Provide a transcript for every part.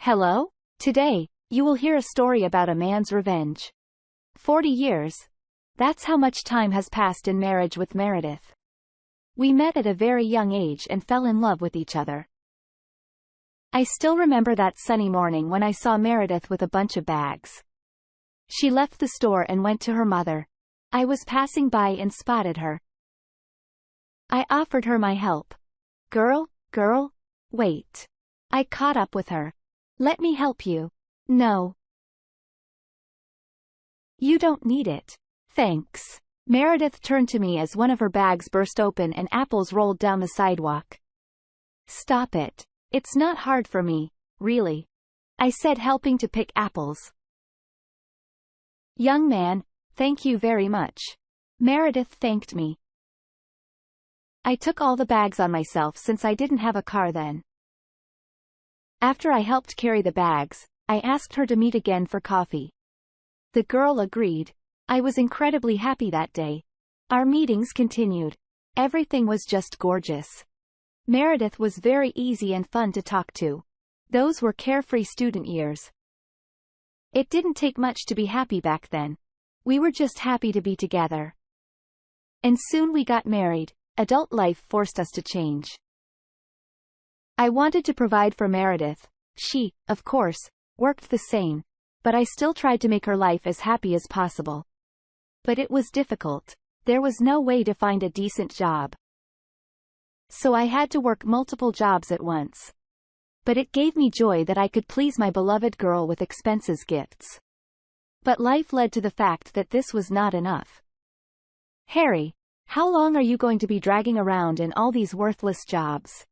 Hello? Today, you will hear a story about a man's revenge. 40 years. That's how much time has passed in marriage with Meredith. We met at a very young age and fell in love with each other. I still remember that sunny morning when I saw Meredith with a bunch of bags. She left the store and went to her mother. I was passing by and spotted her. I offered her my help. Girl, wait. I caught up with her. Let me help you. No. You don't need it. Thanks. Meredith turned to me as one of her bags burst open and apples rolled down the sidewalk. Stop it. It's not hard for me, really. I said, helping to pick apples. Young man, thank you very much. Meredith thanked me. I took all the bags on myself since I didn't have a car then. After I helped carry the bags, I asked her to meet again for coffee. The girl agreed. I was incredibly happy that day. Our meetings continued. Everything was just gorgeous. Meredith was very easy and fun to talk to. Those were carefree student years. It didn't take much to be happy back then. We were just happy to be together. And soon we got married. Adult life forced us to change. I wanted to provide for Meredith. She, of course, worked the same, but I still tried to make her life as happy as possible. But it was difficult. There was no way to find a decent job. So I had to work multiple jobs at once. But it gave me joy that I could please my beloved girl with expensive gifts. But life led to the fact that this was not enough. Harry, how long are you going to be dragging around in all these worthless jobs?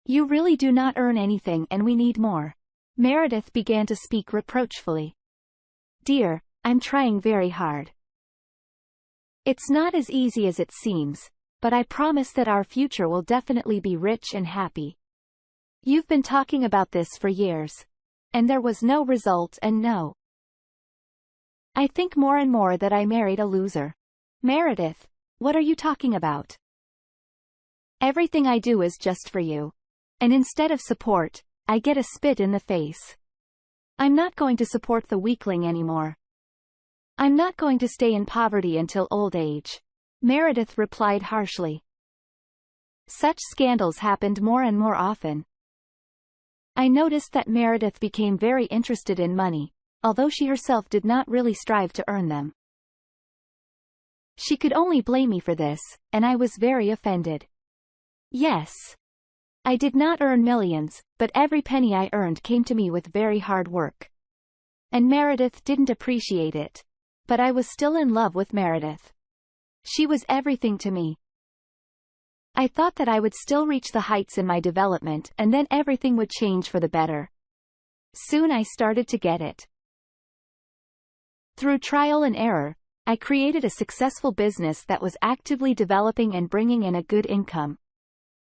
You really do not earn anything and we need more. Meredith began to speak reproachfully. Dear, I'm trying very hard. It's not as easy as it seems, but I promise that our future will definitely be rich and happy. You've been talking about this for years. And there was no result and no. I think more and more that I married a loser. Meredith, what are you talking about? Everything I do is just for you. And instead of support, I get a spit in the face. I'm not going to support the weakling anymore. I'm not going to stay in poverty until old age. Meredith replied harshly. Such scandals happened more and more often. I noticed that Meredith became very interested in money, although she herself did not really strive to earn them. She could only blame me for this, and I was very offended. Yes. I did not earn millions, but every penny I earned came to me with very hard work. And Meredith didn't appreciate it. But I was still in love with Meredith. She was everything to me. I thought that I would still reach the heights in my development and then everything would change for the better. Soon I started to get it. Through trial and error, I created a successful business that was actively developing and bringing in a good income.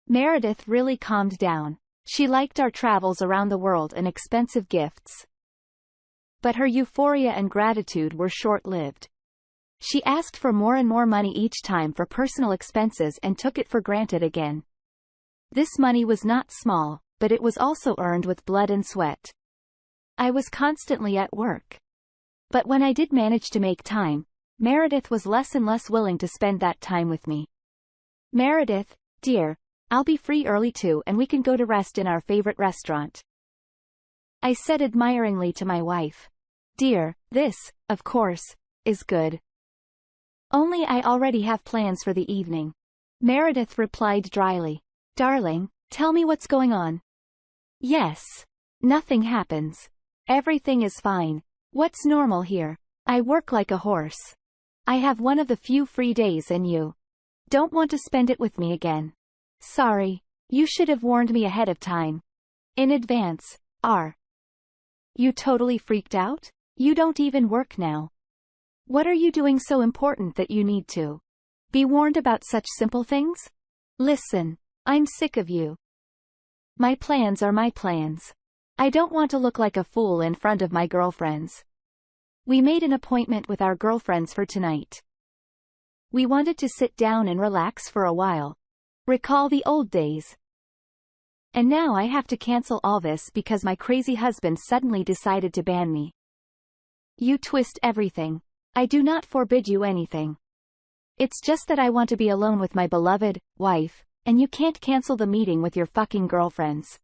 Meredith really calmed down. She liked our travels around the world and expensive gifts. But her euphoria and gratitude were short-lived. She asked for more and more money each time for personal expenses and took it for granted again. This money was not small, but it was also earned with blood and sweat. I was constantly at work. But when I did manage to make time, Meredith was less and less willing to spend that time with me. Meredith, dear, I'll be free early too and we can go to rest in our favorite restaurant. I said admiringly to my wife. Dear, this, of course, is good. Only I already have plans for the evening. Meredith replied dryly. Darling, tell me what's going on. Yes. Nothing happens. Everything is fine. What's normal here? I work like a horse. I have one of the few free days and you don't want to spend it with me again. Sorry. You should have warned me ahead of time. In advance. You totally freaked out? You don't even work now. What are you doing so important that you need to be warned about such simple things? Listen, I'm sick of you. My plans are my plans. I don't want to look like a fool in front of my girlfriends. We made an appointment with our girlfriends for tonight. We wanted to sit down and relax for a while. Recall the old days. And now I have to cancel all this because my crazy husband suddenly decided to ban me. You twist everything. I do not forbid you anything. It's just that I want to be alone with my beloved wife, and you can't cancel the meeting with your fucking girlfriends.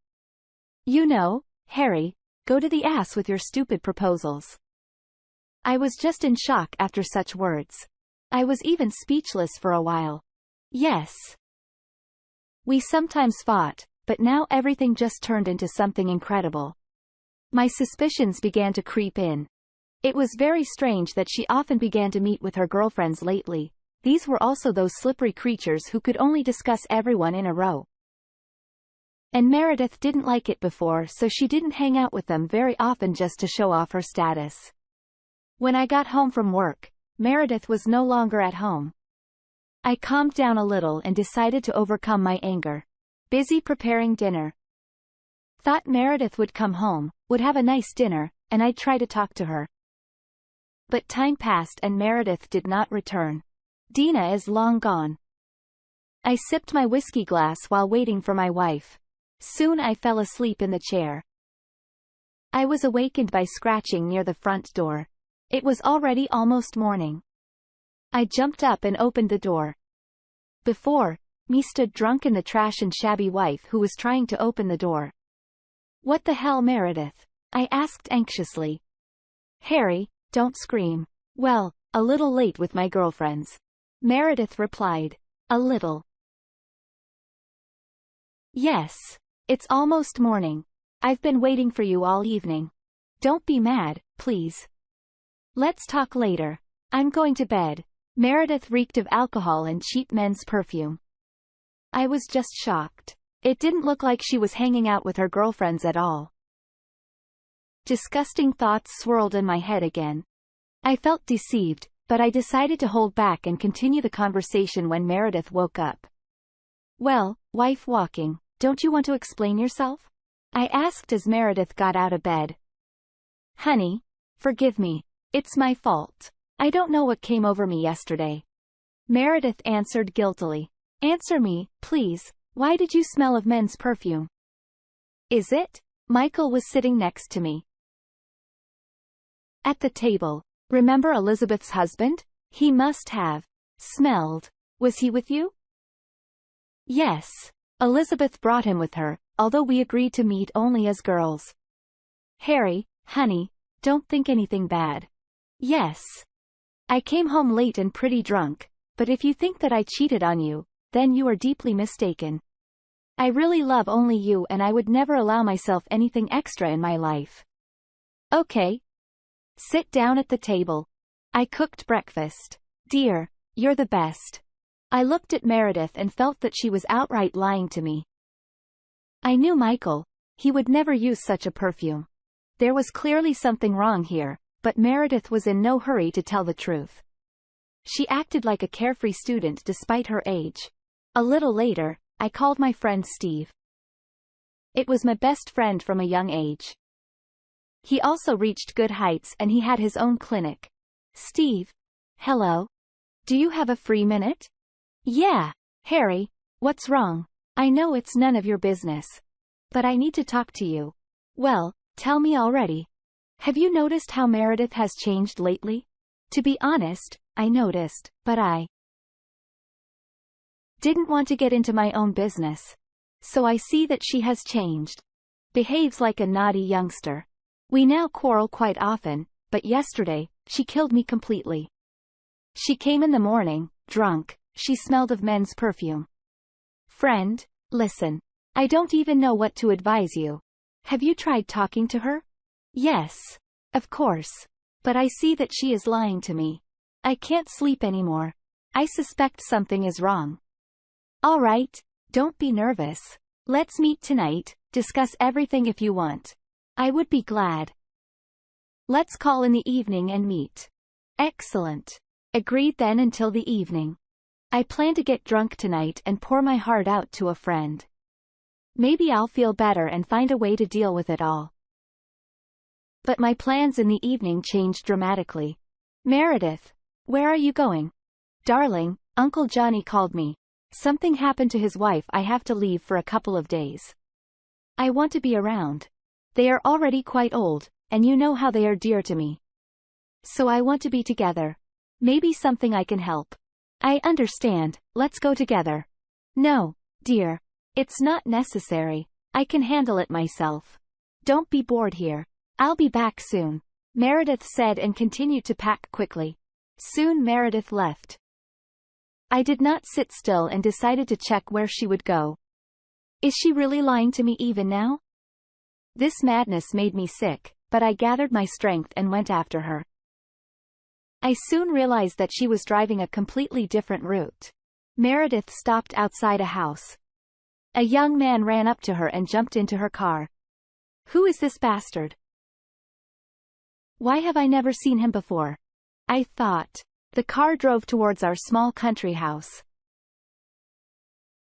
You know, Harry, go to the ass with your stupid proposals. I was just in shock after such words. I was even speechless for a while. Yes. We sometimes fought, but now everything just turned into something incredible. My suspicions began to creep in. It was very strange that she often began to meet with her girlfriends lately. These were also those slippery creatures who could only discuss everyone in a row. And Meredith didn't like it before, so she didn't hang out with them very often just to show off her status. When I got home from work, Meredith was no longer at home. I calmed down a little and decided to overcome my anger. Busy preparing dinner. Thought Meredith would come home, would have a nice dinner, and I'd try to talk to her. But time passed and Meredith did not return. Dina is long gone. I sipped my whiskey glass while waiting for my wife. Soon I fell asleep in the chair. I was awakened by scratching near the front door. It was already almost morning. I jumped up and opened the door. Before me stood drunk in the trash and shabby wife who was trying to open the door. What the hell, Meredith? I asked anxiously. Harry, don't scream. Well, a little late with my girlfriends. Meredith replied. A little. Yes. It's almost morning. I've been waiting for you all evening. Don't be mad, please. Let's talk later. I'm going to bed. Meredith reeked of alcohol and cheap men's perfume. I was just shocked. It didn't look like she was hanging out with her girlfriends at all. Disgusting thoughts swirled in my head again. I felt deceived, but I decided to hold back and continue the conversation when Meredith woke up. Well, wife walking, don't you want to explain yourself? I asked as Meredith got out of bed. Honey, forgive me. It's my fault. I don't know what came over me yesterday. Meredith answered guiltily. Answer me, please. Why did you smell of men's perfume? Is it? Michael was sitting next to me. At the table. Remember Elizabeth's husband? He must have smelled. Was he with you? Yes. Elizabeth brought him with her, although we agreed to meet only as girls. Harry, honey, don't think anything bad. Yes. I came home late and pretty drunk, but if you think that I cheated on you, then you are deeply mistaken. I really love only you and I would never allow myself anything extra in my life. Okay. Sit down at the table. I cooked breakfast. Dear, you're the best. I looked at Meredith and felt that she was outright lying to me. I knew Michael. He would never use such a perfume. There was clearly something wrong here, but Meredith was in no hurry to tell the truth. She acted like a carefree student despite her age. A little later, I called my friend Steve. It was my best friend from a young age. He also reached good heights and he had his own clinic. Steve. Hello. Do you have a free minute? Yeah. Harry, what's wrong? I know it's none of your business. But I need to talk to you. Well, tell me already. Have you noticed how Meredith has changed lately? To be honest, I noticed, but I didn't want to get into my own business. So I see that she has changed. Behaves like a naughty youngster. We now quarrel quite often, but yesterday, she killed me completely. She came in the morning, drunk, she smelled of men's perfume. Friend, listen. I don't even know what to advise you. Have you tried talking to her? Yes. Of course. But I see that she is lying to me. I can't sleep anymore. I suspect something is wrong. All right, don't be nervous. Let's meet tonight, discuss everything if you want. I would be glad. Let's call in the evening and meet. Excellent. Agreed then until the evening. I plan to get drunk tonight and pour my heart out to a friend. Maybe I'll feel better and find a way to deal with it all. But my plans in the evening changed dramatically. Meredith, where are you going? Darling, Uncle Johnny called me. Something happened to his wife. I have to leave for a couple of days. I want to be around. They are already quite old, and you know how they are dear to me. So I want to be together. Maybe something I can help. I understand, let's go together. No, dear. It's not necessary. I can handle it myself. Don't be bored here. I'll be back soon, Meredith said and continued to pack quickly. Soon Meredith left. I did not sit still and decided to check where she would go. Is she really lying to me even now? This madness made me sick, but I gathered my strength and went after her. I soon realized that she was driving a completely different route. Meredith stopped outside a house. A young man ran up to her and jumped into her car. Who is this bastard? Why have I never seen him before? I thought. The car drove towards our small country house.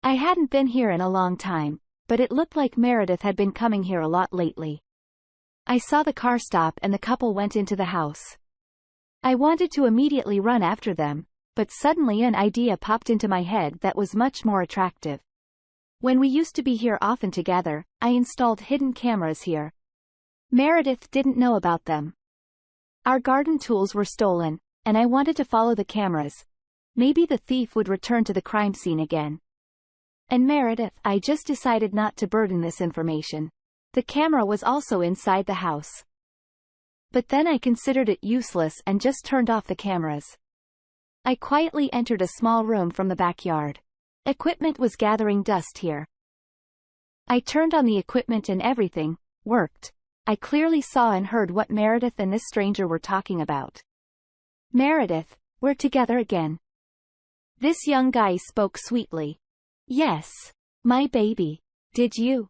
I hadn't been here in a long time, but it looked like Meredith had been coming here a lot lately. I saw the car stop and the couple went into the house. I wanted to immediately run after them, but suddenly an idea popped into my head that was much more attractive. When we used to be here often together, I installed hidden cameras here. Meredith didn't know about them. Our garden tools were stolen, and I wanted to follow the cameras. Maybe the thief would return to the crime scene again. And Meredith, I just decided not to burden this information. The camera was also inside the house. But then I considered it useless and just turned off the cameras. I quietly entered a small room from the backyard. Equipment was gathering dust here. I turned on the equipment and everything worked. I clearly saw and heard what Meredith and this stranger were talking about. Meredith, we're together again. This young guy spoke sweetly. Yes, my baby. Did you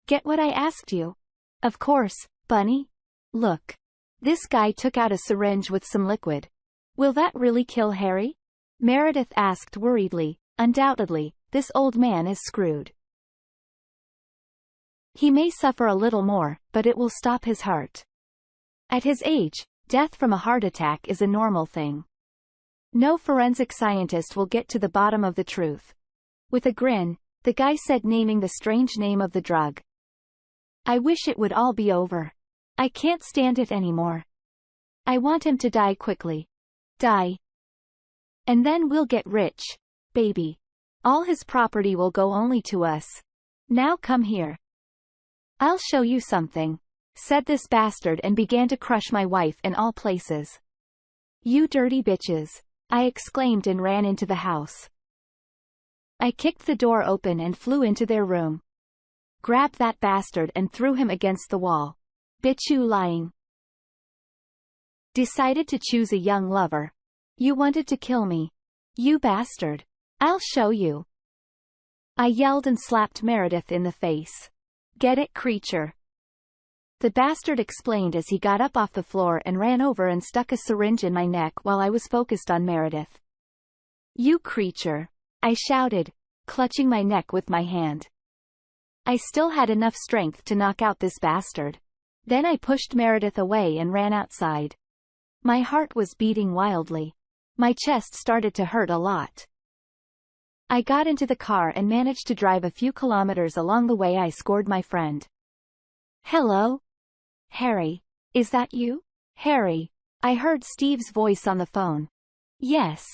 get what I asked you? Of course, Bunny. Look. This guy took out a syringe with some liquid. Will that really kill Harry? Meredith asked worriedly. Undoubtedly, this old man is screwed. He may suffer a little more, but it will stop his heart. At his age, death from a heart attack is a normal thing. No forensic scientist will get to the bottom of the truth. With a grin, the guy said, naming the strange name of the drug. I wish it would all be over. I can't stand it anymore. I want him to die quickly. Die. And then we'll get rich, baby. All his property will go only to us. Now come here. I'll show you something, said this bastard and began to crush my wife in all places. You dirty bitches, I exclaimed and ran into the house. I kicked the door open and flew into their room. Grabbed that bastard and threw him against the wall. Bitch, you lying. Decided to choose a young lover. You wanted to kill me. You bastard. I'll show you. I yelled and slapped Meredith in the face. Get it, creature? The bastard explained as he got up off the floor and ran over and stuck a syringe in my neck while I was focused on Meredith. You creature, I shouted, clutching my neck with my hand. I still had enough strength to knock out this bastard. Then I pushed Meredith away and ran outside. My heart was beating wildly. My chest started to hurt a lot. I got into the car and managed to drive a few kilometers. Along the way I scored my friend. Hello? Harry. Is that you? Harry. I heard Steve's voice on the phone. Yes.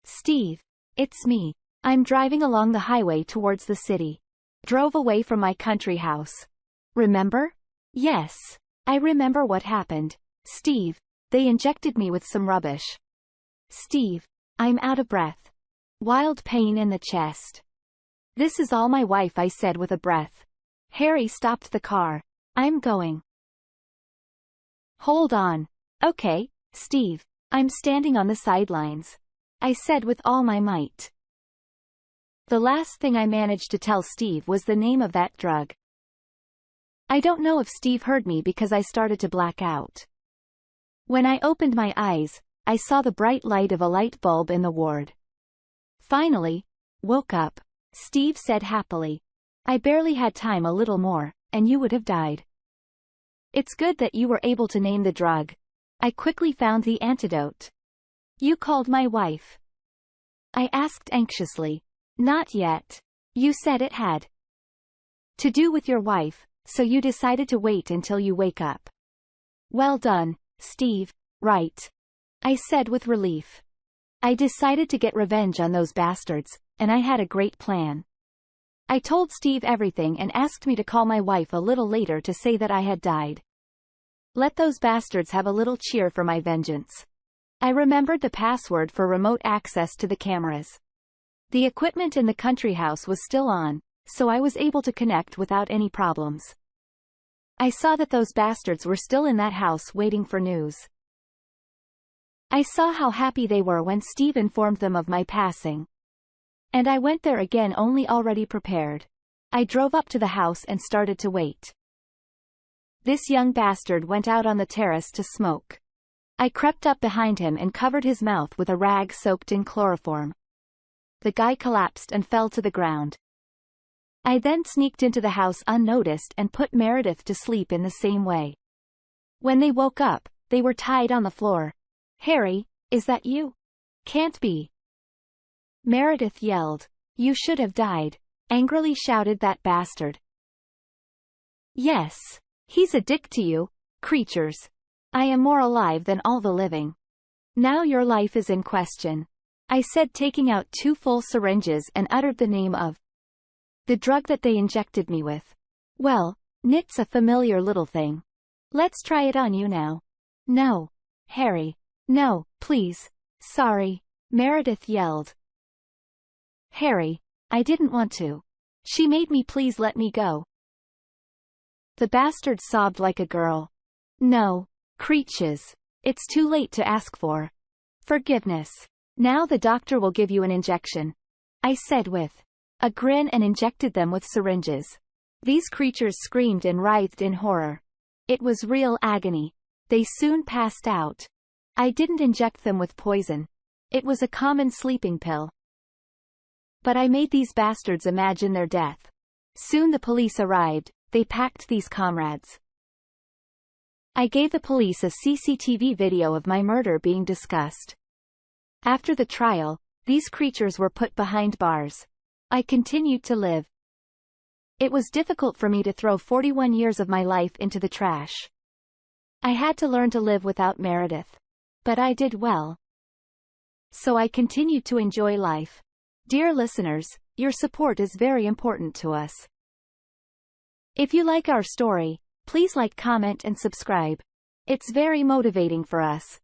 Steve. It's me. I'm driving along the highway towards the city. Drove away from my country house. Remember? Yes. I remember what happened. Steve. They injected me with some rubbish. Steve. I'm out of breath. Wild pain in the chest. This is all my wife, I said with a breath. Harry stopped the car. I'm going. Hold on. Okay, Steve. I'm standing on the sidelines. I said with all my might. The last thing I managed to tell Steve was the name of that drug. I don't know if Steve heard me because I started to black out. When I opened my eyes, I saw the bright light of a light bulb in the ward. Finally, woke up, Steve said happily. I barely had time, a little more, and you would have died. It's good that you were able to name the drug. I quickly found the antidote. You called my wife? I asked anxiously. Not yet. You said it had. to do with your wife, so you decided to wait until you wake up. Well done, Steve. Right, I said with relief. I decided to get revenge on those bastards, and I had a great plan. I told Steve everything and asked me to call my wife a little later to say that I had died. Let those bastards have a little cheer for my vengeance. I remembered the password for remote access to the cameras. The equipment in the country house was still on, so I was able to connect without any problems. I saw that those bastards were still in that house waiting for news. I saw how happy they were when Steve informed them of my passing. And I went there again only already prepared. I drove up to the house and started to wait. This young bastard went out on the terrace to smoke. I crept up behind him and covered his mouth with a rag soaked in chloroform. The guy collapsed and fell to the ground. I then sneaked into the house unnoticed and put Meredith to sleep in the same way. When they woke up, they were tied on the floor. Harry, is that you? Can't be. Meredith yelled. You should have died, angrily shouted that bastard. Yes. He's a dick to you, creatures. I am more alive than all the living. Now your life is in question, I said, taking out 2 full syringes and uttered the name of the drug that they injected me with. Well, it's a familiar little thing. Let's try it on you now. No. Harry. No, please. Sorry. Meredith yelled. Harry, I didn't want to. She made me. Please let me go. The bastard sobbed like a girl. No, creatures. It's too late to ask for forgiveness. Now the doctor will give you an injection, I said with a grin, and injected them with syringes. These creatures screamed and writhed in horror. It was real agony. They soon passed out. I didn't inject them with poison. It was a common sleeping pill. But I made these bastards imagine their death. Soon the police arrived. They packed these comrades. I gave the police a CCTV video of my murder being discussed. After the trial, these creatures were put behind bars. I continued to live. It was difficult for me to throw 41 years of my life into the trash. I had to learn to live without Meredith. But I did well. So I continued to enjoy life. Dear listeners, your support is very important to us. If you like our story, please like, comment and subscribe. It's very motivating for us.